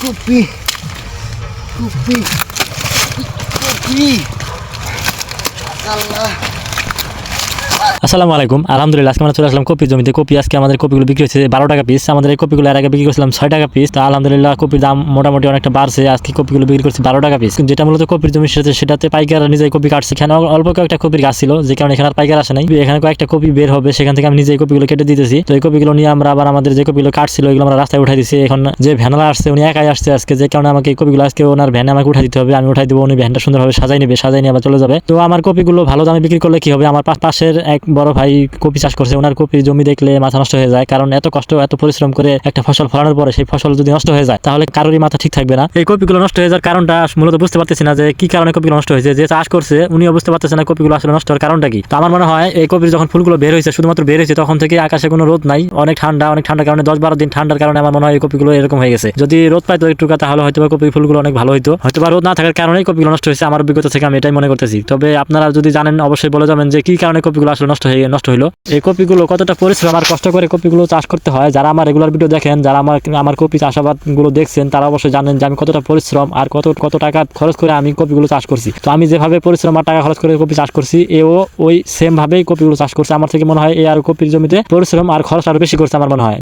Copy copy copy আল্লাহ। আসসালামু আলাইকুম। আলহামদুলিল্লাহ আজকে আমরা চলে আসলাম কপির জমিতে। কপি আজকে আমাদের কপিগুলো বিক্রি হচ্ছে 12 টাকা পিস। আমাদের এই কপিগুলো এর আগে বিক্রি করছিলাম 6 টাকা পিস। তো আলহামদুলিল্লাহ কপির দাম মোটামুটি অনেকটা বাড়ছে। আজকে কপিগুলো বিক্রি করছি 12 টাকা পিস। যেটা মূলত কপির জমি সেটাতে পাইকার নিজেই কপি কাটছে। এখানে অল্প কয়েকটা কপির গাছ ছিল, যে কারণে এখানে আর পাইকার আসে নাই। এখানে কয়েকটা কপি বের হবে, সেখান থেকে আমি নিজেই কপিগুলো কেটে দিতেছি। তো এই কপিগুলো নিয়ে আমরা আবার আমাদের যে কপিগুলো কাটছিল এগুলো আমরা রাস্তায় উঠাই দিচ্ছি। এখন যে ভ্যানলা আসছে উনি একাই আসছে আজকে, যে কারণে আমাকে এই কপিগুলো আজকে ওনার ভ্যানে আমাকে উঠাই দিতে হবে। আমি উঠাই দেবো, উনি ভ্যানটা সুন্দরভাবে সাজাই নেবে, সাজাই নিয়ে আবার চলে যাবে। তো আমার কপিগুলো ভালো দামে বিক্রি করলে কি হবে, আমার পাশের এক বড় ভাই কপি চাষ করছে, ওনার কপির জমি দেখলে মাথা নষ্ট হয়ে যায়। কারণ এত কষ্ট এত পরিশ্রম করে একটা ফসল ফলানোর পরে সেই ফসল যদি নষ্ট হয়ে যায় তাহলে কারোরই মাথা ঠিক থাকবে না। এই কপিগুলো নষ্ট হয়ে যাওয়ার কারণটা মূলত বুঝতে পারতেছি না যে কি কারণে কপিগুলো নষ্ট হয়েছে। যে চাষ করছে উনিও বুঝতে পারতেছে না কপিগুলো আসলে নষ্ট হওয়ার কারণটা কি। তো আমার মনে হয় এই কপির যখন ফুলগুলো বের হয়েছে, শুধুমাত্র বের হয়েছে তখন থেকে আকাশে কোনো রোদ নাই, অনেক ঠান্ডার কারণে 10-12 দিন ঠান্ডার কারণে আমার মনে হয় এই কপিগুলো এরকম হয়ে গেছে। যদি রোদ পাইতো একটু তাহলে হয়তো কপির ফুলগুলো অনেক ভালো হইতো। হয়তো বা রোদ না থাকার কারণেই কপিগুলো নষ্ট হয়েছে। আমার অভিজ্ঞতা থেকে আমি এটাই মনে করতেছি। তবে আপনারা যদি জানেন অবশ্যই বলে যাবেন যে কি কারণে কপিগুলো আসলে নষ্ট হইলো। এই কপিগুলো কতটা পরিশ্রম আর কষ্ট করে কপিগুলো চাষ করতে হয়, যারা আমার রেগুলার ভিডিও দেখেন, যারা আমার কপি চাষাবাদ গুলো দেখছেন, তারা অবশ্যই জানেন যে আমি কতটা পরিশ্রম আর কত টাকা খরচ করে আমি কপিগুলো চাষ করছি। তো আমি যেভাবে পরিশ্রম আর টাকা খরচ করে কপি চাষ করছি, এও ওই সেম ভাবেই কপিগুলো চাষ করছে। আমার থেকে মনে হয় এ আর কপির জমিতে পরিশ্রম আর খরচ আরো বেশি করছে আমার মনে হয়।